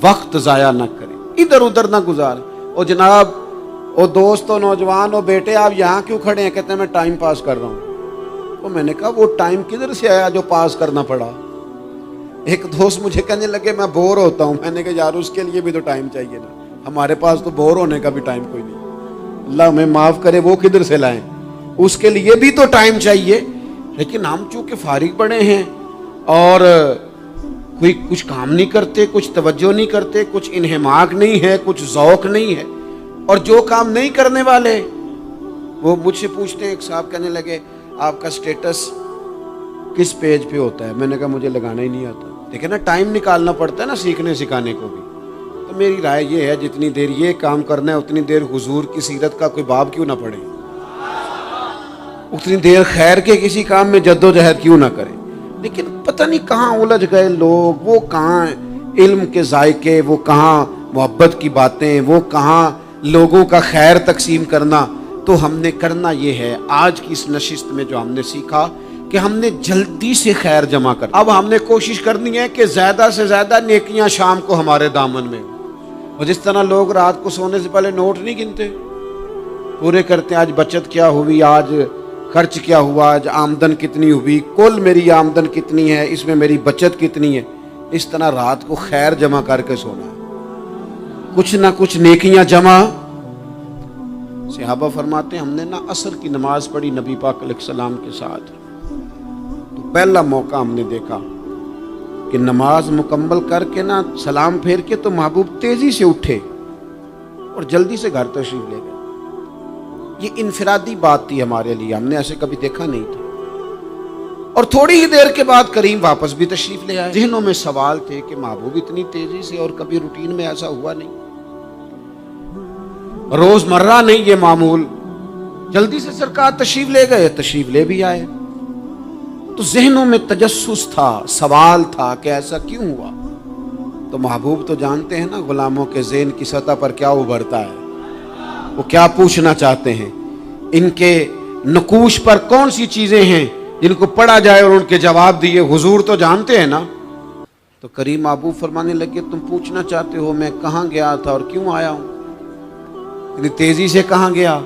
وقت ضائع نہ کریں، ادھر ادھر نہ گزاریں۔ اور جناب وہ دوست و نوجوان و بیٹے آپ یہاں کیوں کھڑے ہیں؟ کہتے ہیں میں ٹائم پاس کر رہا ہوں۔ تو میں نے کہا وہ ٹائم کدھر سے آیا جو پاس کرنا پڑا؟ ایک دوست مجھے کہنے لگے میں بور ہوتا ہوں۔ میں نے کہا یار اس کے لیے بھی تو ٹائم چاہیے نا، ہمارے پاس تو بور ہونے کا بھی ٹائم کوئی نہیں۔ اللہ ہمیں معاف کرے، وہ کدھر سے لائیں؟ اس کے لیے بھی تو ٹائم چاہیے۔ لیکن ہم چونکہ فارغ پڑے ہیں اور کوئی کچھ کام نہیں کرتے، کچھ توجہ نہیں کرتے، کچھ انہماک نہیں ہے، کچھ ذوق نہیں ہے، اور جو کام نہیں کرنے والے وہ مجھ سے پوچھتے ہیں۔ ایک صاحب کہنے لگے آپ کا سٹیٹس کس پیج پہ ہوتا ہے؟ میں نے کہا مجھے لگانا ہی نہیں آتا۔ دیکھیں نا، ٹائم نکالنا پڑتا ہے نا سیکھنے سکھانے کو بھی۔ تو میری رائے یہ ہے جتنی دیر یہ کام کرنا ہے اتنی دیر حضور کی سیرت کا کوئی باب کیوں نہ پڑھیں، اتنی دیر خیر کے کسی کام میں جد و جہد کیوں نہ کریں۔ لیکن پتہ نہیں کہاں الجھ گئے لوگ، وہ کہاں علم کے ذائقے، وہ کہاں محبت کی باتیں، وہ کہاں لوگوں کا خیر تقسیم کرنا۔ تو ہم نے کرنا یہ ہے، آج کی اس نشست میں جو ہم نے سیکھا کہ ہم نے جلدی سے خیر جمع کر، اب ہم نے کوشش کرنی ہے کہ زیادہ سے زیادہ نیکیاں شام کو ہمارے دامن میں ہوں۔ اور جس طرح لوگ رات کو سونے سے پہلے نوٹ نہیں گنتے، پورے کرتے ہیں آج بچت کیا ہوئی، آج خرچ کیا ہوا، آج آمدن کتنی ہوئی، کل میری آمدن کتنی ہے، اس میں میری بچت کتنی ہے۔ اس طرح رات کو خیر جمع کر کے سونا ہے، کچھ نہ کچھ نیکیاں جمع۔ صحابہ فرماتے ہیں ہم نے نا عصر کی نماز پڑھی نبی پاک علیہ السلام کے ساتھ، تو پہلا موقع ہم نے دیکھا کہ نماز مکمل کر کے نا سلام پھیر کے تو محبوب تیزی سے اٹھے اور جلدی سے گھر تشریف لے گئے۔ یہ انفرادی بات تھی ہمارے لیے، ہم نے ایسے کبھی دیکھا نہیں تھا۔ اور تھوڑی ہی دیر کے بعد کریم واپس بھی تشریف لے آئے۔ ذہنوں میں سوال تھے کہ محبوب اتنی تیزی سے، اور کبھی روٹین میں ایسا ہوا نہیں، روز مرہ نہیں یہ معمول۔ جلدی سے سرکار تشریف لے گئے، تشریف لے بھی آئے۔ تو ذہنوں میں تجسس تھا، سوال تھا کہ ایسا کیوں ہوا؟ تو محبوب تو جانتے ہیں نا غلاموں کے ذہن کی سطح پر کیا ابھرتا ہے، وہ کیا پوچھنا چاہتے ہیں، ان کے نقوش پر کون سی چیزیں ہیں جن کو پڑھا جائے اور ان کے جواب دیے۔ حضور تو جانتے ہیں نا۔ تو کریم محبوب فرمانے لگے تم پوچھنا چاہتے ہو میں کہاں گیا تھا اور کیوں آیا ہوں، اتنی تیزی سے کہاں گیا؟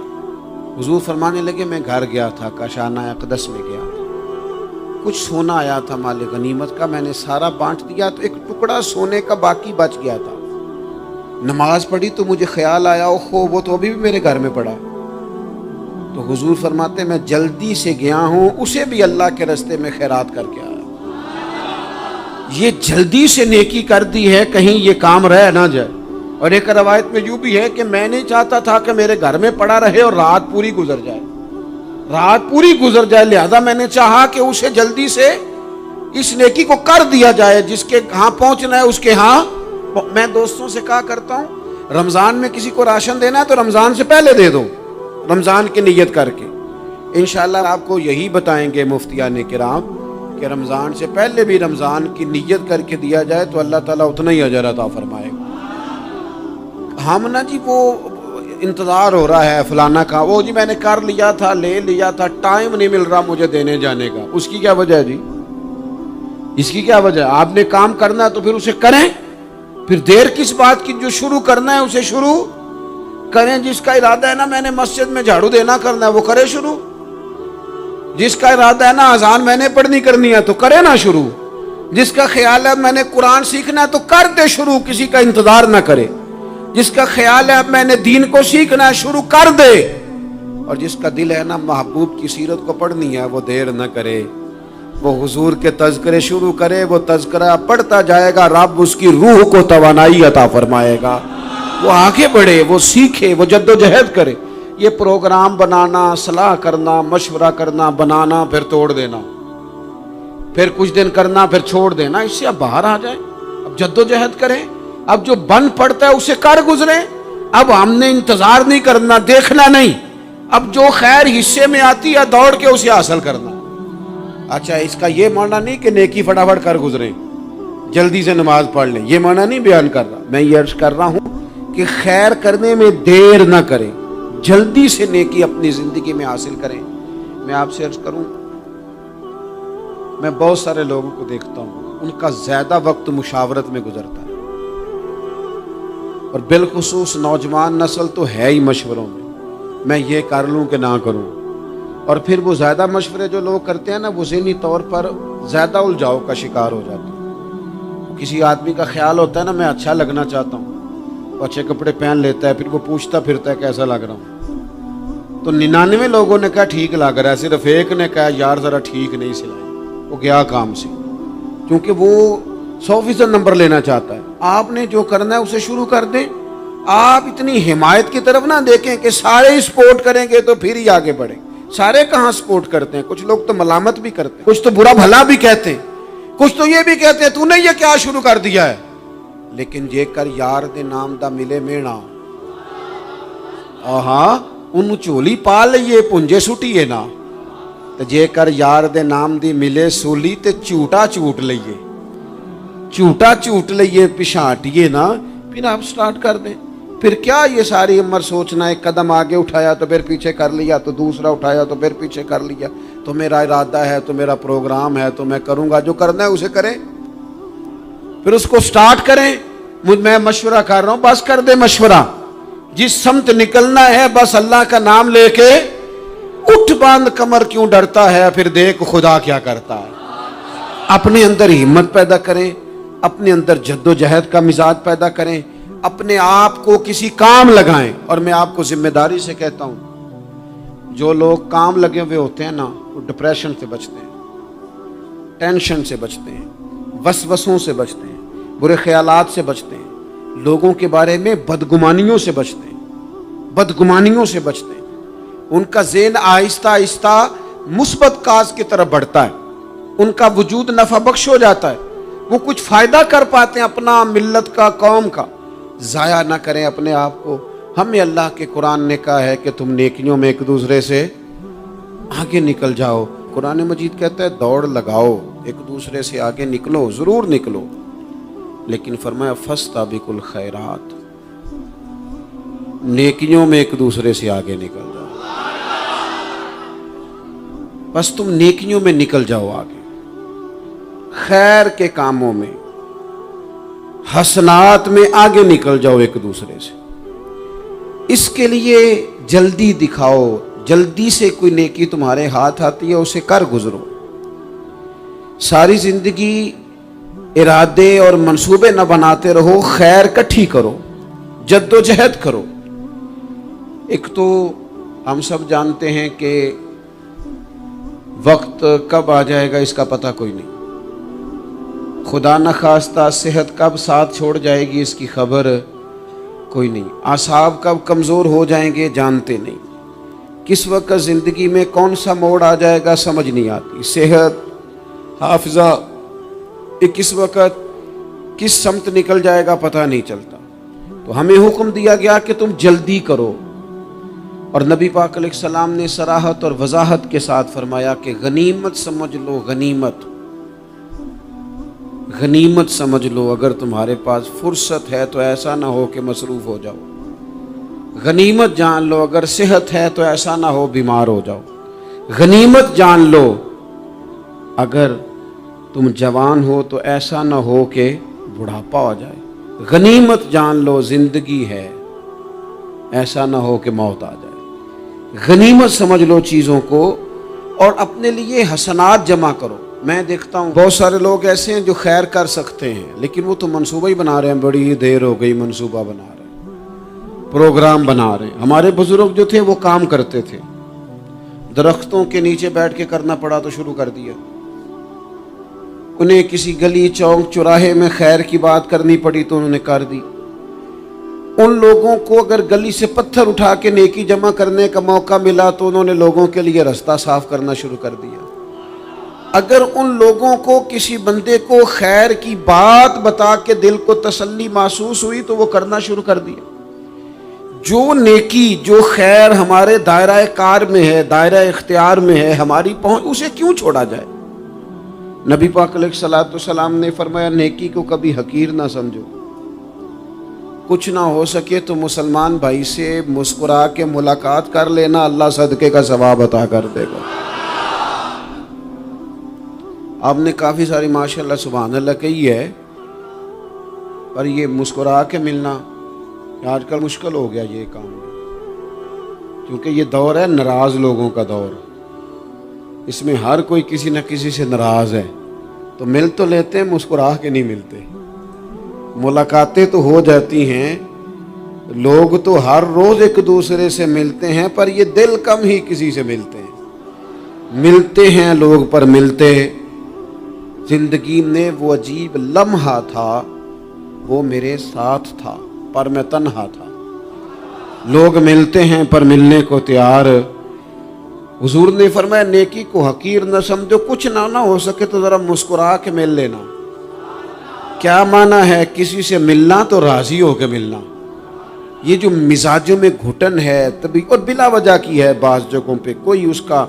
حضور فرمانے لگے میں گھر گیا تھا، کاشانہ اقدس میں گیا تھا، کچھ سونا آیا تھا مال غنیمت کا، میں نے سارا بانٹ دیا، تو ایک ٹکڑا سونے کا باقی بچ گیا تھا۔ نماز پڑھی تو مجھے خیال آیا اوہو وہ تو ابھی بھی میرے گھر میں پڑا۔ تو حضور فرماتے میں جلدی سے گیا ہوں، اسے بھی اللہ کے راستے میں خیرات کر کے آیا۔ یہ جلدی سے نیکی کر دی ہے کہیں یہ کام رہ نہ جائے۔ اور ایک روایت میں یوں بھی ہے کہ میں نہیں چاہتا تھا کہ میرے گھر میں پڑا رہے اور رات پوری گزر جائے، رات پوری گزر جائے، لہذا میں نے چاہا کہ اسے جلدی سے اس نیکی کو کر دیا جائے، جس کے ہاں پہنچنا ہے اس کے ہاں۔ میں دوستوں سے کہا کرتا ہوں رمضان میں کسی کو راشن دینا ہے تو رمضان سے پہلے دے دو، رمضان کی نیت کر کے۔ انشاءاللہ آپ کو یہی بتائیں گے مفتیان کرام کہ رمضان سے پہلے بھی رمضان کی نیت کر کے دیا جائے تو اللہ تعالیٰ اتنا ہی اجر عطا فرمائے گا۔ ہم نا جی وہ انتظار ہو رہا ہے فلانا کا، وہ جی میں نے کر لیا تھا، لے لیا تھا، ٹائم نہیں مل رہا مجھے دینے جانے کا۔ اس کی کیا وجہ ہے جی؟ اس کی کیا وجہ ہے؟ آپ نے کام کرنا ہے تو پھر اسے کریں، پھر دیر کس بات کی؟ جو شروع کرنا ہے اسے شروع کریں۔ جس کا ارادہ ہے نا میں نے مسجد میں جھاڑو دینا کرنا ہے وہ کرے شروع، جس کا ارادہ ہے نا اذان میں نے پڑھنی کرنی ہے تو کرے نا شروع، جس کا خیال ہے میں نے قرآن سیکھنا ہے تو کر دے شروع، کسی کا انتظار نہ کرے، جس کا خیال ہے اب میں نے دین کو سیکھنا ہے شروع کر دے، اور جس کا دل ہے نا محبوب کی سیرت کو پڑھنی ہے وہ دیر نہ کرے، وہ حضور کے تذکرے شروع کرے، وہ تذکرہ پڑھتا جائے گا، رب اس کی روح کو توانائی عطا فرمائے گا، وہ آگے بڑھے، وہ سیکھے، وہ جد و جہد کرے۔ یہ پروگرام بنانا، صلاح کرنا، مشورہ کرنا، بنانا پھر توڑ دینا، پھر کچھ دن کرنا پھر چھوڑ دینا، اس سے اب باہر آ جائیں، اب جد و جہد کریں، اب جو بن پڑتا ہے اسے کر گزریں۔ اب ہم نے انتظار نہیں کرنا، دیکھنا نہیں، اب جو خیر حصے میں آتی ہے دوڑ کے اسے حاصل کرنا۔ اچھا اس کا یہ معنی نہیں کہ نیکی فٹافٹ کر گزریں، جلدی سے نماز پڑھ لیں، یہ معنی نہیں بیان کر رہا۔ میں یہ عرض کر رہا ہوں کہ خیر کرنے میں دیر نہ کریں، جلدی سے نیکی اپنی زندگی میں حاصل کریں۔ میں آپ سے عرض کروں، میں بہت سارے لوگوں کو دیکھتا ہوں ان کا زیادہ وقت مشاورت میں گزرتا ہے، اور بالخصوص نوجوان نسل تو ہے ہی مشوروں میں یہ کر لوں کہ نہ کروں، اور پھر وہ زیادہ مشورے جو لوگ کرتے ہیں نا، وہ ذہنی طور پر زیادہ الجھاؤ کا شکار ہو جاتے ہیں۔ کسی آدمی کا خیال ہوتا ہے نا میں اچھا لگنا چاہتا ہوں، وہ اچھے کپڑے پہن لیتا ہے، پھر وہ پوچھتا پھرتا ہے کیسا لگ رہا ہوں، تو 99 لوگوں نے کہا ٹھیک لگ رہا ہے، صرف ایک نے کہا یار ذرا ٹھیک نہیں سلائی، وہ گیا کام سے، کیونکہ وہ 100% نمبر لینا چاہتا ہے۔ آپ نے جو کرنا ہے اسے شروع کر دیں۔ آپ اتنی حمایت کی طرف نہ دیکھیں کہ سارے ہی سپورٹ کریں گے تو پھر ہی آگے بڑھیں۔ سارے کہاں سپورٹ کرتے ہیں، کچھ لوگ تو ملامت بھی کرتے ہیں، کچھ تو برا بھلا بھی کہتے ہیں، کچھ تو یہ بھی کہتے ہیں تو نے یہ کیا شروع کر دیا ہے۔ لیکن جے کر یار دے نام دا ملے مینا، انہوں چولی پا لئیے پنجے سٹیے نا، تو جے کر یار دے نام دی ملے سولی تے چوٹا چوٹ لئیے، چوٹا چوٹ لئیے پشانٹیے نا، پھر آپ سٹارٹ کر دیں۔ پھر کیا یہ ساری عمر سوچنا، ایک قدم آگے اٹھایا تو پھر پیچھے کر لیا، تو دوسرا اٹھایا تو پھر پیچھے کر لیا، تو میرا ارادہ ہے، تو میرا پروگرام ہے، تو میں کروں گا، جو کرنا ہے اسے کریں، پھر اس کو سٹارٹ کریں۔ میں مشورہ کر رہا ہوں، بس کر دے مشورہ، جس سمت نکلنا ہے بس اللہ کا نام لے کے اٹھ، باندھ کمر کیوں ڈرتا ہے، پھر دیکھ خدا کیا کرتا ہے۔ اپنے اندر ہمت پیدا کریں، اپنے اندر جد و جہد کا مزاج پیدا کریں، اپنے آپ کو کسی کام لگائیں۔ اور میں آپ کو ذمہ داری سے کہتا ہوں، جو لوگ کام لگے ہوئے ہوتے ہیں نا، وہ ڈپریشن سے بچتے ہیں، ٹینشن سے بچتے ہیں، وسوسوں سے بچتے ہیں، برے خیالات سے بچتے ہیں، لوگوں کے بارے میں بدگمانیوں سے بچتے ہیں، بدگمانیوں سے بچتے ہیں۔ ان کا ذہن آہستہ آہستہ مثبت کاز کی طرف بڑھتا ہے، ان کا وجود نفع بخش ہو جاتا ہے، وہ کچھ فائدہ کر پاتے ہیں اپنا، ملت کا، قوم کا۔ ضائع نہ کریں اپنے آپ کو۔ ہمیں اللہ کے قرآن نے کہا ہے کہ تم نیکیوں میں ایک دوسرے سے آگے نکل جاؤ۔ قرآن مجید کہتا ہے دوڑ لگاؤ، ایک دوسرے سے آگے نکلو، ضرور نکلو، لیکن فرمایا فاستبقوا الخیرات، نیکیوں میں ایک دوسرے سے آگے نکل جاؤ۔ بس تم نیکیوں میں نکل جاؤ آگے، خیر کے کاموں میں، حسنات میں آگے نکل جاؤ ایک دوسرے سے۔ اس کے لیے جلدی دکھاؤ، جلدی سے کوئی نیکی تمہارے ہاتھ آتی ہے اسے کر گزرو۔ ساری زندگی ارادے اور منصوبے نہ بناتے رہو، خیر کٹھی کرو، جد و جہد کرو۔ ایک تو ہم سب جانتے ہیں کہ وقت کب آ جائے گا اس کا پتہ کوئی نہیں، خدا نخواستہ صحت کب ساتھ چھوڑ جائے گی اس کی خبر کوئی نہیں، اعصاب کب کمزور ہو جائیں گے جانتے نہیں، کس وقت زندگی میں کون سا موڑ آ جائے گا سمجھ نہیں آتی، صحت، حافظہ، کس وقت کس سمت نکل جائے گا پتہ نہیں چلتا۔ تو ہمیں حکم دیا گیا کہ تم جلدی کرو، اور نبی پاک علیہ السلام نے صراحت اور وضاحت کے ساتھ فرمایا کہ غنیمت سمجھ لو، غنیمت غنیمت سمجھ لو، اگر تمہارے پاس فرصت ہے تو ایسا نہ ہو کہ مصروف ہو جاؤ، غنیمت جان لو، اگر صحت ہے تو ایسا نہ ہو بیمار ہو جاؤ، غنیمت جان لو، اگر تم جوان ہو تو ایسا نہ ہو کہ بڑھاپا ہو جائے، غنیمت جان لو زندگی ہے، ایسا نہ ہو کہ موت آ جائے۔ غنیمت سمجھ لو چیزوں کو، اور اپنے لیے حسنات جمع کرو۔ میں دیکھتا ہوں بہت سارے لوگ ایسے ہیں جو خیر کر سکتے ہیں، لیکن وہ تو منصوبہ ہی بنا رہے ہیں، بڑی دیر ہو گئی منصوبہ بنا رہے ہیں، پروگرام بنا رہے ہیں۔ ہمارے بزرگ جو تھے وہ کام کرتے تھے، درختوں کے نیچے بیٹھ کے کرنا پڑا تو شروع کر دیا، انہیں کسی گلی چوک چوراہے میں خیر کی بات کرنی پڑی تو انہوں نے کر دی۔ ان لوگوں کو اگر گلی سے پتھر اٹھا کے نیکی جمع کرنے کا موقع ملا تو انہوں نے لوگوں کے لیے رستہ صاف کرنا شروع کر دیا۔ اگر ان لوگوں کو کسی بندے کو خیر کی بات بتا کے دل کو تسلی محسوس ہوئی تو وہ کرنا شروع کر دیا۔ جو نیکی، جو خیر ہمارے دائرہ کار میں ہے، دائرہ اختیار میں ہے، ہماری پہنچ، اسے کیوں چھوڑا جائے؟ نبی پاک علیہ الصلوۃ والسلام نے فرمایا نیکی کو کبھی حقیر نہ سمجھو، کچھ نہ ہو سکے تو مسلمان بھائی سے مسکرا کے ملاقات کر لینا، اللہ صدقے کا ثواب عطا کر دے گا۔ آپ نے کافی ساری ماشاءاللہ سبحان اللہ کہی ہے، پر یہ مسکرا کے ملنا، آج کل مشکل ہو گیا یہ کام، کیونکہ یہ دور ہے ناراض لوگوں کا دور، اس میں ہر کوئی کسی نہ کسی سے ناراض ہے، تو مل تو لیتے ہیں، مسکرا کے نہیں ملتے۔ ملاقاتیں تو ہو جاتی ہیں، لوگ تو ہر روز ایک دوسرے سے ملتے ہیں، پر یہ دل کم ہی کسی سے ملتے ہیں۔ ملتے ہیں لوگ پر ملتے، زندگی میں وہ عجیب لمحہ تھا، وہ میرے ساتھ تھا پر میں تنہا تھا۔ لوگ ملتے ہیں پر ملنے کو تیار۔ حضور نے فرمایا نیکی کو حقیر نہ سمجھو، کچھ نہ ہو سکے تو ذرا مسکرا کے مل لینا۔ کیا معنی ہے کسی سے ملنا؟ تو راضی ہو کے ملنا۔ یہ جو مزاجوں میں گھٹن ہے تبھی، اور بلا وجہ کی ہے بعض جگہوں پہ، کوئی اس کا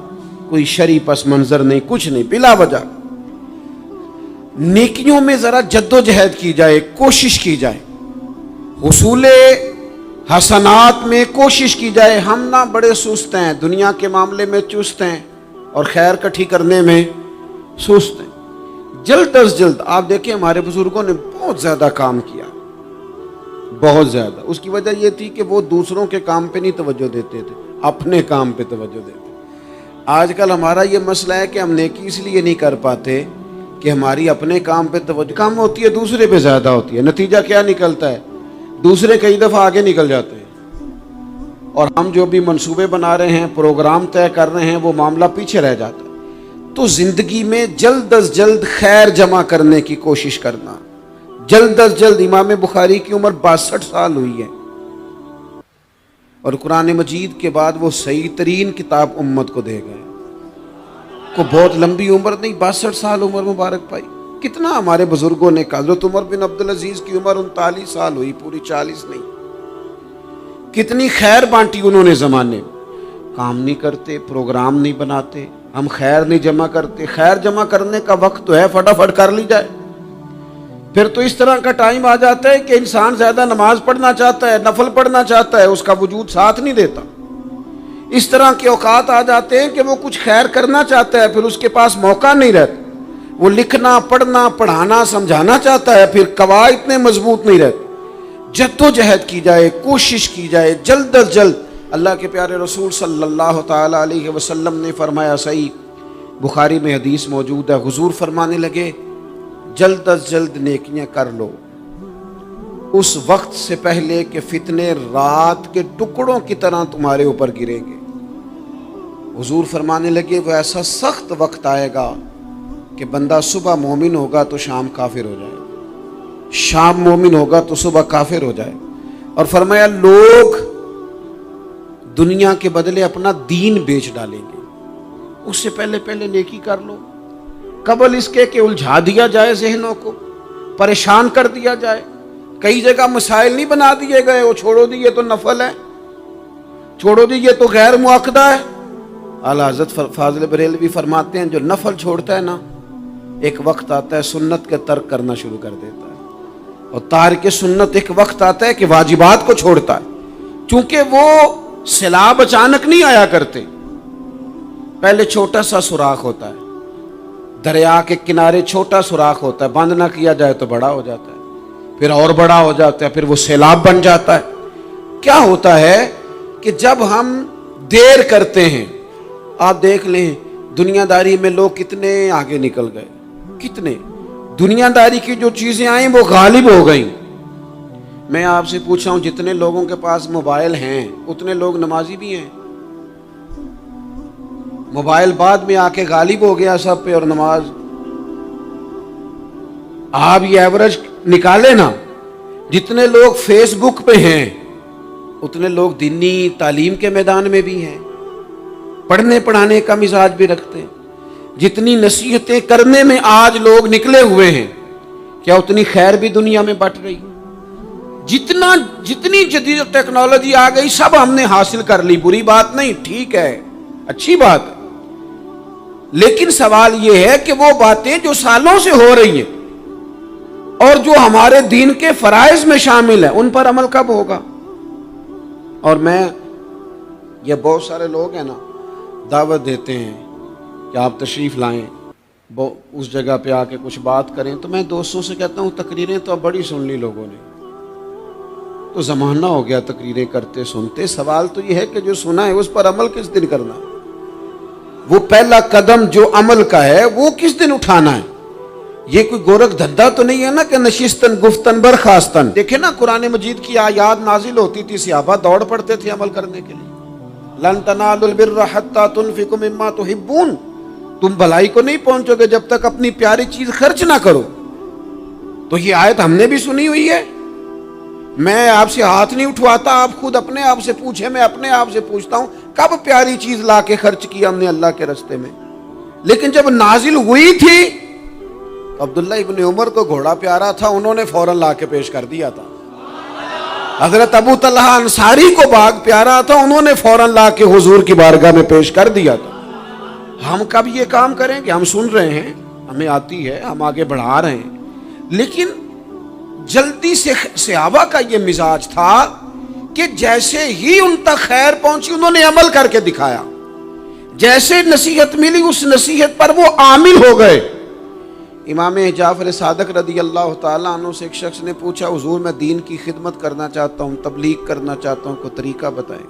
کوئی شرعی پس منظر نہیں، کچھ نہیں، بلا وجہ۔ نیکیوں میں ذرا جد و جہد کی جائے، کوشش کی جائے، حصول حسنات میں کوشش کی جائے۔ ہم نہ بڑے سست ہیں، دنیا کے معاملے میں چست ہیں اور خیر کٹھی کرنے میں سست ہیں۔ جلد از جلد آپ دیکھیں ہمارے بزرگوں نے بہت زیادہ کام کیا، بہت زیادہ۔ اس کی وجہ یہ تھی کہ وہ دوسروں کے کام پہ نہیں توجہ دیتے تھے، اپنے کام پہ توجہ دیتے۔ آج کل ہمارا یہ مسئلہ ہے کہ ہم نیکی اس لیے نہیں کر پاتے کہ ہماری اپنے کام پہ توجہ کم ہوتی ہے، دوسرے پہ زیادہ ہوتی ہے۔ نتیجہ کیا نکلتا ہے؟ دوسرے کئی دفعہ آگے نکل جاتے ہیں، اور ہم جو بھی منصوبے بنا رہے ہیں، پروگرام طے کر رہے ہیں، وہ معاملہ پیچھے رہ جاتا ہے۔ تو زندگی میں جلد از جلد خیر جمع کرنے کی کوشش کرنا، جلد از جلد۔ امام بخاری کی عمر 62 سال ہوئی ہے، اور قرآن مجید کے بعد وہ صحیح ترین کتاب امت کو دے گئے۔ کو بہت لمبی عمر نہیں، 62 سال عمر مبارک پائی۔ کتنا ہمارے بزرگوں نے کہا، حضرت عمر بن عبدالعزیز کی عمر 39 سال ہوئی، پوری 40 نہیں۔ کتنی خیر بانٹی انہوں نے زمانے میں۔ کام نہیں کرتے، پروگرام نہیں بناتے، ہم خیر نہیں جمع کرتے۔ خیر جمع کرنے کا وقت تو ہے، فٹافٹ کر لی جائے۔ پھر تو اس طرح کا ٹائم آ جاتا ہے کہ انسان زیادہ نماز پڑھنا چاہتا ہے، نفل پڑھنا چاہتا ہے، اس کا وجود ساتھ نہیں دیتا۔ اس طرح کے اوقات آ جاتے ہیں کہ وہ کچھ خیر کرنا چاہتا ہے، پھر اس کے پاس موقع نہیں رہتا۔ وہ لکھنا، پڑھنا، پڑھانا، سمجھانا چاہتا ہے، پھر قواعد اتنے مضبوط نہیں رہتے۔ جد و جہد کی جائے، کوشش کی جائے، جلد از جلد۔ اللہ کے پیارے رسول صلی اللہ تعالی علیہ وسلم نے فرمایا، صحیح بخاری میں حدیث موجود ہے، حضور فرمانے لگے جلد از جلد نیکیاں کر لو اس وقت سے پہلے کہ فتنے رات کے ٹکڑوں کی طرح تمہارے اوپر گریں گے۔ حضور فرمانے لگے وہ ایسا سخت وقت آئے گا کہ بندہ صبح مومن ہوگا تو شام کافر ہو جائے، شام مومن ہوگا تو صبح کافر ہو جائے۔ اور فرمایا لوگ دنیا کے بدلے اپنا دین بیچ ڈالیں گے۔ اس سے پہلے نیکی کر لو، قبل اس کے کہ الجھا دیا جائے ذہنوں کو، پریشان کر دیا جائے۔ کئی جگہ مسائل نہیں بنا دیے گئے، وہ چھوڑو دی یہ تو نفل ہے، چھوڑو دی یہ تو غیر مؤکدہ ہے۔ اعلیٰ حضرت فاضل بریلوی فرماتے ہیں جو نفل چھوڑتا ہے نا، ایک وقت آتا ہے سنت کے ترک کرنا شروع کر دیتا ہے، اور تارک سنت ایک وقت آتا ہے کہ واجبات کو چھوڑتا ہے، چونکہ وہ سیلاب اچانک نہیں آیا کرتے۔ پہلے چھوٹا سا سوراخ ہوتا ہے، دریا کے کنارے چھوٹا سوراخ ہوتا ہے، بند نہ کیا جائے تو بڑا ہو جاتا ہے، پھر اور بڑا ہو جاتا ہے، پھر وہ سیلاب بن جاتا ہے۔ کیا ہوتا ہے کہ جب ہم دیر کرتے ہیں، آپ دیکھ لیں دنیا داری میں لوگ کتنے آگے نکل گئے، کتنے دنیا داری کی جو چیزیں آئیں وہ غالب ہو گئیں۔ میں آپ سے پوچھا ہوں جتنے لوگوں کے پاس موبائل ہیں اتنے لوگ نمازی بھی ہیں؟ موبائل بعد میں آ کے غالب ہو گیا سب پہ، اور نماز آپ یہ ایوریج نکالے نا، جتنے لوگ فیس بک پہ ہیں اتنے لوگ دینی تعلیم کے میدان میں بھی ہیں، پڑھنے پڑھانے کا مزاج بھی رکھتے ہیں۔ جتنی نصیحتیں کرنے میں آج لوگ نکلے ہوئے ہیں، کیا اتنی خیر بھی دنیا میں بٹ رہی؟ جتنی جدید ٹیکنالوجی آ گئی سب ہم نے حاصل کر لی، بری بات نہیں، ٹھیک ہے، اچھی بات ہے، لیکن سوال یہ ہے کہ وہ باتیں جو سالوں سے ہو رہی ہیں اور جو ہمارے دین کے فرائض میں شامل ہیں ان پر عمل کب ہوگا؟ اور میں یہ بہت سارے لوگ ہیں نا دعوت دیتے ہیں کہ آپ تشریف لائیں، اس جگہ پہ آ کے کچھ بات کریں، تو میں دوستوں سے کہتا ہوں تقریریں تو اب بڑی سن لی لوگوں نے، تو زمانہ ہو گیا تقریریں کرتے سنتے. سوال تو یہ ہے کہ جو سنا ہے اس پر عمل کس دن کرنا ہے؟ وہ پہلا قدم جو عمل کا ہے وہ کس دن اٹھانا ہے؟ یہ کوئی گورکھ دھندا تو نہیں ہے نا کہ نشستن گفتن برخاستن. دیکھیں نا قرآن مجید کی آیات نازل ہوتی تھی، صحابہ دوڑ پڑتے تھے عمل کرنے کے لیے. لن تنالوا البر حتى تنفقوا مما تحبون. تم بھلائی کو نہیں پہنچو گے جب تک اپنی پیاری چیز خرچ نہ کرو. تو یہ آیت ہم نے بھی سنی ہوئی ہے. میں آپ سے ہاتھ نہیں اٹھواتا، آپ خود اپنے آپ سے پوچھیں. میں اپنے آپ سے پوچھتا ہوں کب پیاری چیز لا کے خرچ کیا ہم نے اللہ کے راستے میں؟ لیکن جب نازل ہوئی تھی، عبداللہ ابن عمر کو گھوڑا پیارا تھا، انہوں نے فوراً لا کے پیش کر دیا تھا. حضرت ابو طلحہ انصاری کو باغ پیارا تھا، انہوں نے فوراً لا کے حضور کی بارگاہ میں پیش کر دیا تھا. ہم کب یہ کام کریں کہ ہم سن رہے ہیں، ہمیں آتی ہے، ہم آگے بڑھا رہے ہیں، لیکن جلدی سے صحابہ کا یہ مزاج تھا کہ جیسے ہی ان تک خیر پہنچی انہوں نے عمل کر کے دکھایا. جیسے نصیحت ملی اس نصیحت پر وہ عامل ہو گئے. امام جعفر صادق رضی اللہ تعالیٰ عنہ سے ایک شخص نے پوچھا، حضور میں دین کی خدمت کرنا چاہتا ہوں، تبلیغ کرنا چاہتا ہوں، کوئی طریقہ بتائیں.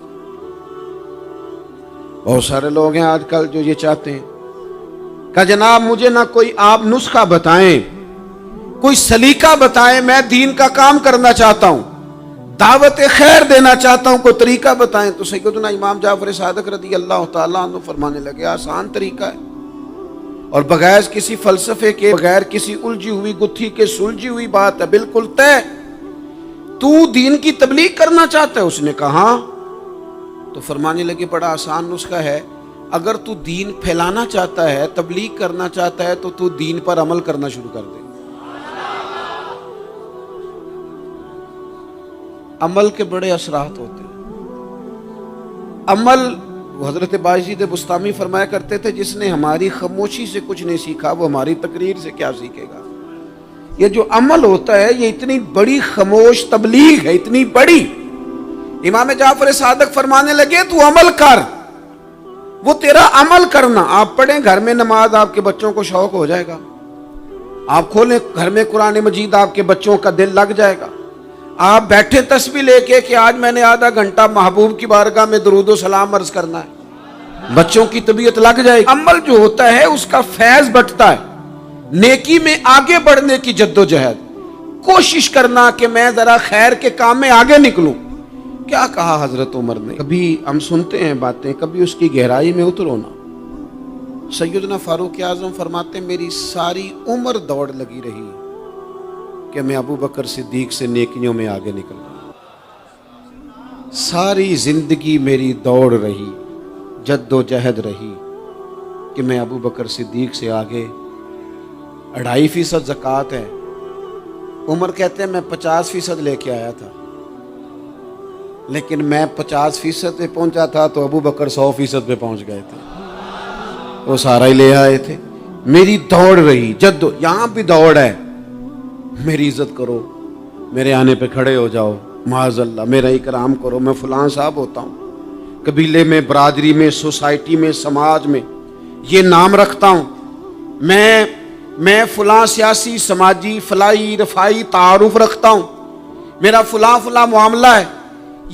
بہت سارے لوگ ہیں آج کل جو یہ چاہتے ہیں کہ جناب مجھے نہ کوئی آپ نسخہ بتائیں، کوئی سلیقہ بتائیں، میں دین کا کام کرنا چاہتا ہوں، دعوت خیر دینا چاہتا ہوں، کوئی طریقہ بتائیں. تو سیدنا امام جعفر صادق رضی اللہ تعالیٰ عنہ فرمانے لگے، آسان طریقہ ہے اور بغیر کسی فلسفے کے، بغیر کسی الجھی ہوئی گتھی کے سلجھی ہوئی بات ہے، بالکل طے. تو دین کی تبلیغ کرنا چاہتا ہے؟ اس نے کہا. تو فرمانے لگے بڑا آسان نسخہ ہے، اگر تو دین پھیلانا چاہتا ہے، تبلیغ کرنا چاہتا ہے، تو دین پر عمل کرنا شروع کر دے. عمل کے بڑے اثرات ہوتے ہیں. عمل، حضرت باجید بستامی فرمایا کرتے تھے، جس نے ہماری خاموشی سے کچھ نہیں سیکھا وہ ہماری تقریر سے کیا سیکھے گا. یہ جو عمل ہوتا ہے یہ اتنی بڑی خاموش تبلیغ ہے، اتنی بڑی. امام جعفر صادق فرمانے لگے تو عمل کر، وہ تیرا عمل کرنا. آپ پڑھیں گھر میں نماز، آپ کے بچوں کو شوق ہو جائے گا. آپ کھولیں گھر میں قرآن مجید، آپ کے بچوں کا دل لگ جائے گا. آپ بیٹھے تسبیح لے کے کہ آج میں نے آدھا گھنٹہ محبوب کی بارگاہ میں درود و سلام عرض کرنا ہے، بچوں کی طبیعت لگ جائے گی. عمل جو ہوتا ہے اس کا فیض بٹتا ہے. نیکی میں آگے بڑھنے کی جدوجہد، کوشش کرنا کہ میں ذرا خیر کے کام میں آگے نکلوں. کیا کہا حضرت عمر نے؟ کبھی ہم سنتے ہیں باتیں، کبھی اس کی گہرائی میں اترو نا. سیدنا فاروق اعظم فرماتے میری ساری عمر دوڑ لگی رہی کہ میں ابو بکر صدیق سے نیکیوں میں آگے نکل رہا. ساری زندگی میری دوڑ رہی، جد و جہد رہی کہ میں ابو بکر صدیق سے آگے. 2.5% زکوٰۃ ہے. عمر کہتے ہیں میں 50% لے کے آیا تھا، لیکن میں 50% پہ پہنچا تھا تو ابو بکر 100% پہ پہنچ گئے تھے، وہ سارا ہی لے آئے تھے. میری دوڑ رہی، یہاں بھی دوڑ ہے. میری عزت کرو، میرے آنے پہ کھڑے ہو جاؤ، معاذ اللہ میرا اکرام کرو، میں فلاں صاحب ہوتا ہوں، قبیلے میں، برادری میں، سوسائٹی میں، سماج میں یہ نام رکھتا ہوں، میں فلاں سیاسی، سماجی، فلاحی، رفائی تعارف رکھتا ہوں، میرا فلاں معاملہ ہے.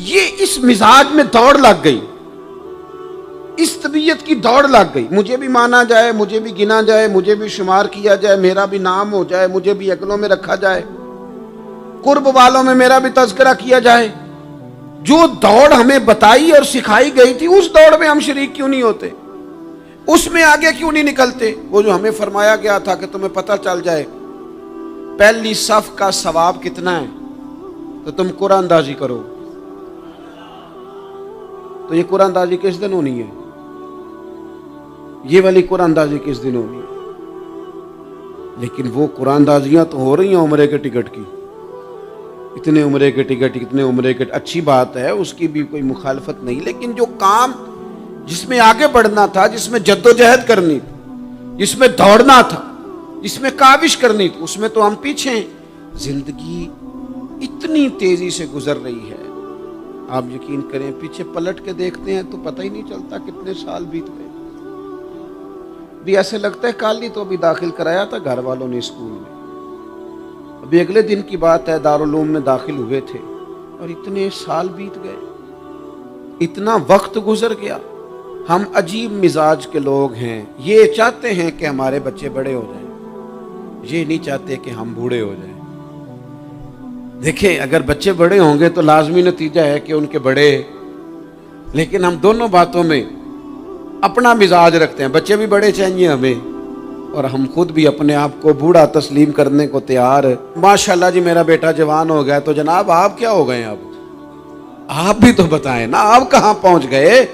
یہ اس مزاج میں دوڑ لگ گئی، اس طبیعت کی دوڑ لگ گئی. مجھے بھی مانا جائے، مجھے بھی گنا جائے، مجھے بھی شمار کیا جائے، میرا بھی نام ہو جائے، مجھے بھی اگلوں میں رکھا جائے، قرب والوں میں میرا بھی تذکرہ کیا جائے. جو دوڑ ہمیں بتائی اور سکھائی گئی تھی اس دوڑ میں ہم شریک کیوں نہیں ہوتے؟ اس میں آگے کیوں نہیں نکلتے؟ وہ جو ہمیں فرمایا گیا تھا کہ تمہیں پتہ چل جائے پہلی صف کا ثواب کتنا ہے تو تم قرآن اندازی کرو. تو یہ قرآن اندازی کس دن ہونی ہے؟ یہ والی قرآن اندازی کس دن ہونی ہے؟ لیکن وہ قرآن اندازیاں تو ہو رہی ہیں عمرے کے ٹکٹ کی. اتنے عمرے کے ٹکٹ، اتنے عمرے کے، اچھی بات ہے، اس کی بھی کوئی مخالفت نہیں، لیکن جو کام جس میں آگے بڑھنا تھا، جس میں جد و جہد کرنی تھی، جس میں دوڑنا تھا، جس میں کاوش کرنی تھی، اس میں تو ہم پیچھے ہیں. زندگی اتنی تیزی سے گزر رہی ہے، آپ یقین کریں پیچھے پلٹ کے دیکھتے ہیں تو پتہ ہی نہیں چلتا کتنے سال بیت گئے. بھی ایسے لگتا ہے کل ہی تو ابھی داخل کرایا تھا گھر والوں نے اسکول میں، ابھی اگلے دن کی بات ہے دارالعلوم میں داخل ہوئے تھے، اور اتنے سال بیت گئے، اتنا وقت گزر گیا. ہم عجیب مزاج کے لوگ ہیں. یہ چاہتے ہیں کہ ہمارے بچے بڑے ہو جائیں، یہ نہیں چاہتے کہ ہم بوڑھے ہو جائیں. دیکھیں اگر بچے بڑے ہوں گے تو لازمی نتیجہ ہے کہ ان کے بڑے، لیکن ہم دونوں باتوں میں اپنا مزاج رکھتے ہیں. بچے بھی بڑے چاہیے ہمیں، اور ہم خود بھی اپنے آپ کو بوڑھا تسلیم کرنے کو تیار. ماشاءاللہ جی میرا بیٹا جوان ہو گیا، تو جناب آپ کیا ہو گئے؟ اب آپ بھی تو بتائیں نا، آپ کہاں پہنچ گئے؟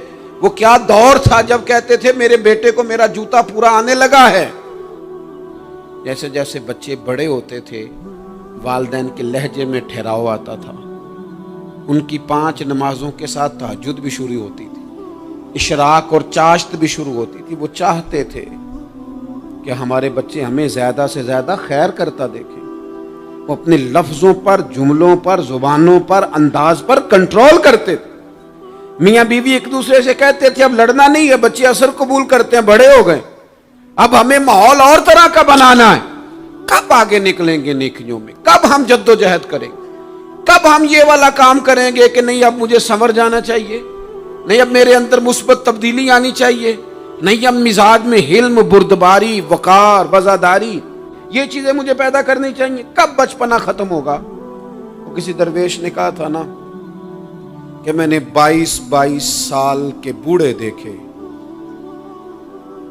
وہ کیا دور تھا جب کہتے تھے میرے بیٹے کو میرا جوتا پورا آنے لگا ہے. جیسے جیسے بچے بڑے ہوتے تھے والدین کے لہجے میں ٹھہراؤ آتا تھا. ان کی 5 نمازوں کے ساتھ تہجد بھی شروع ہوتی تھی، اشراق اور چاشت بھی شروع ہوتی تھی. وہ چاہتے تھے کہ ہمارے بچے ہمیں زیادہ سے زیادہ خیر کرتا دیکھیں. وہ اپنے لفظوں پر، جملوں پر، زبانوں پر، انداز پر کنٹرول کرتے تھے. میاں بیوی ایک دوسرے سے کہتے تھے اب لڑنا نہیں ہے، بچے اثر قبول کرتے ہیں، بڑے ہو گئے، اب ہمیں ماحول اور طرح کا بنانا ہے. کب آگے نکلیں گے نیکیوں میں؟ کب ہم جد و جہد کریں گے؟ کب ہم یہ والا کام کریں گے کہ نہیں اب مجھے سنور جانا چاہیے، نہیں اب میرے اندر مثبت تبدیلی آنی چاہیے، نہیں اب مزاج میں حلم، بردباری، وقار، وفاداری، یہ چیزیں مجھے پیدا کرنی چاہیے. کب بچپنا ختم ہوگا؟ وہ کسی درویش نے کہا تھا نا کہ میں نے 22 سال کے بوڑھے دیکھے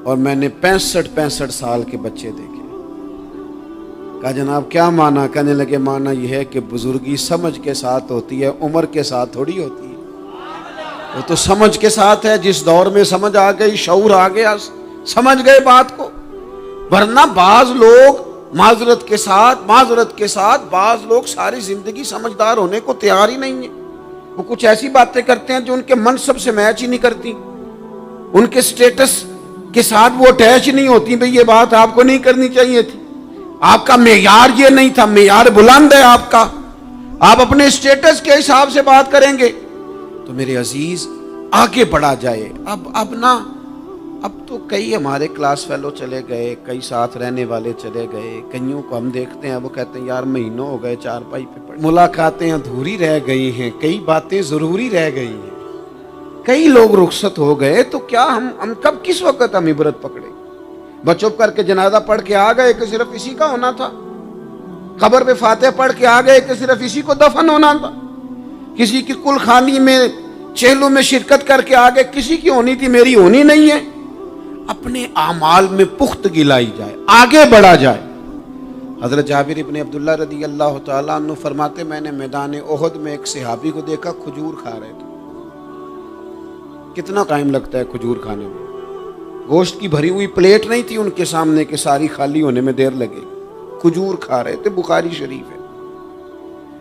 اور میں نے 65 سال کے بچے دیکھے. کہا جناب کیا معنی؟ کہنے لگے معنی یہ ہے کہ بزرگی سمجھ کے ساتھ ہوتی ہے، عمر کے ساتھ تھوڑی ہوتی ہے. وہ تو سمجھ کے ساتھ ہے، جس دور میں سمجھ آ گئی، شعور آ گیا، سمجھ گئے بات کو. ورنہ بعض لوگ معذرت کے ساتھ بعض لوگ ساری زندگی سمجھدار ہونے کو تیار ہی نہیں ہیں. وہ کچھ ایسی باتیں کرتے ہیں جو ان کے منصب سے میچ ہی نہیں کرتی، ان کے سٹیٹس کے ساتھ وہ اٹیچ نہیں ہوتی. بھئی یہ بات آپ کو نہیں کرنی چاہیے تھی، آپ کا معیار یہ نہیں تھا، معیار بلند ہے آپ کا، آپ اپنے سٹیٹس کے حساب سے بات کریں گے. تو میرے عزیز آگے بڑھا جائے. اب تو کئی ہمارے کلاس فیلو چلے گئے، کئی ساتھ رہنے والے چلے گئے، کئیوں کو ہم دیکھتے ہیں وہ کہتے ہیں یار مہینوں ہو گئے چارپائی پہ پڑے، ملاقاتیں ادھوری رہ گئی ہیں، کئی باتیں ضروری رہ گئی ہیں، کئی لوگ رخصت ہو گئے. تو کیا ہم کب کس وقت ہم عبرت پکڑے؟ بس چپ کر کے جنازہ پڑھ کے آ گئے کہ صرف اسی کا ہونا تھا، قبر پہ فاتحہ پڑھ کے آ گئے کہ صرف اسی کو دفن ہونا تھا، کسی کی کل خانی میں چہلوں میں شرکت کر کے آ گئے، کسی کی ہونی تھی میری ہونی نہیں ہے. اپنے اعمال میں پختگی لائی جائے، آگے بڑھا جائے. حضرت جابر ابن عبداللہ رضی اللہ تعالیٰ عنہ فرماتے میں نے میدان احد میں ایک صحابی کو دیکھا کھجور کھا رہے تھے. کتنا ٹائم لگتا ہے کھجور کھانے میں؟ گوشت کی بھری ہوئی پلیٹ نہیں تھی ان کے سامنے کہ ساری خالی ہونے میں دیر لگے. کھجور کھا رہے تھے، بخاری شریف ہے.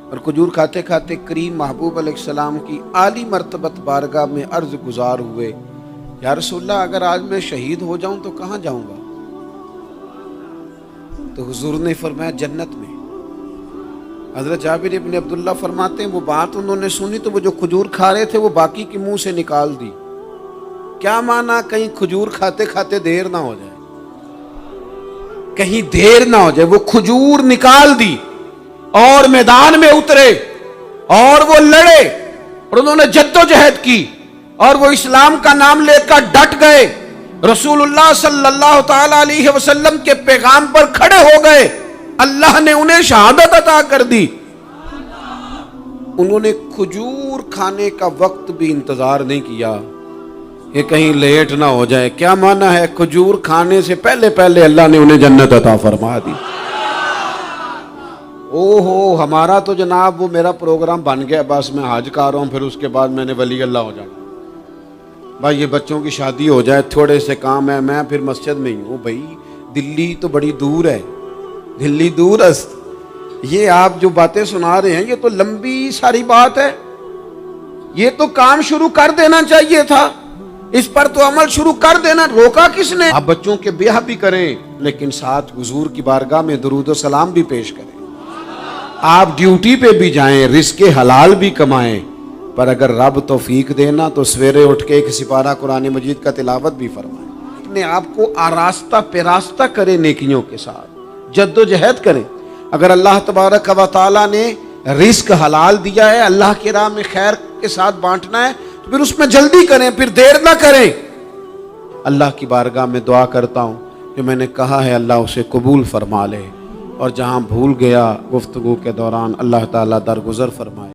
اور کھجور کھاتے کھاتے کریم محبوب علیہ السلام کی عالی مرتبت بارگاہ میں عرض گزار ہوئے یا رسول اللہ اگر آج میں شہید ہو جاؤں تو کہاں جاؤں گا؟ تو حضور نے فرمایا جنت میں. حضرت جابر ابن عبداللہ فرماتے ہیں وہ بات انہوں نے سنی تو وہ جو کھجور کھا رہے تھے وہ باقی کے منہ سے نکال دی. کیا معنی؟ کہیں کھجور کھاتے کھاتے دیر نہ ہو جائے، کہیں دیر نہ ہو جائے. وہ کھجور نکال دی اور میدان میں اترے اور وہ لڑے اور انہوں نے جد و جہد کی اور وہ اسلام کا نام لے کر ڈٹ گئے، رسول اللہ صلی اللہ تعالی علیہ وسلم کے پیغام پر کھڑے ہو گئے. اللہ نے انہیں شہادت عطا کر دی. انہوں نے کھجور کھانے کا وقت بھی انتظار نہیں کیا کہ کہیں لیٹ نہ ہو جائے. کیا معنی ہے؟ کھجور کھانے سے پہلے پہلے اللہ نے انہیں جنت عطا فرما دی. اوہو ہمارا تو جناب وہ میرا پروگرام بن گیا، بس میں حج کر رہا ہوں، پھر اس کے بعد میں نے ولی اللہ ہو جانا. بھائی یہ بچوں کی شادی ہو جائے، تھوڑے سے کام ہے، میں پھر مسجد میں ہی ہوں. بھائی دلی تو بڑی دور ہے، دلی دور است. یہ آپ جو باتیں سنا رہے ہیں یہ تو لمبی ساری بات ہے، یہ تو کام شروع کر دینا چاہیے تھا، اس پر تو عمل شروع کر دینا، روکا کس نے؟ آپ بچوں کے بیاہ بھی کریں لیکن ساتھ حضور کی بارگاہ میں درود و سلام بھی پیش کریں. آپ ڈیوٹی پہ بھی جائیں، رزق حلال بھی کمائیں، پر اگر رب توفیق دینا تو سویرے اٹھ کے ایک سپارہ قرآن مجید کا تلاوت بھی فرمائیں. اپنے آپ کو آراستہ پیراستہ کریں، نیکیوں کے ساتھ جد و جہد کریں. اگر اللہ تبارک و تعالیٰ نے رزق حلال دیا ہے، اللہ کی راہ میں خیر کے ساتھ بانٹنا ہے، تو پھر اس میں جلدی کریں، پھر دیر نہ کریں۔ اللہ کی بارگاہ میں دعا کرتا ہوں جو میں نے کہا ہے اللہ اسے قبول فرما لے، اور جہاں بھول گیا گفتگو کے دوران اللہ تعالیٰ درگزر فرمائے۔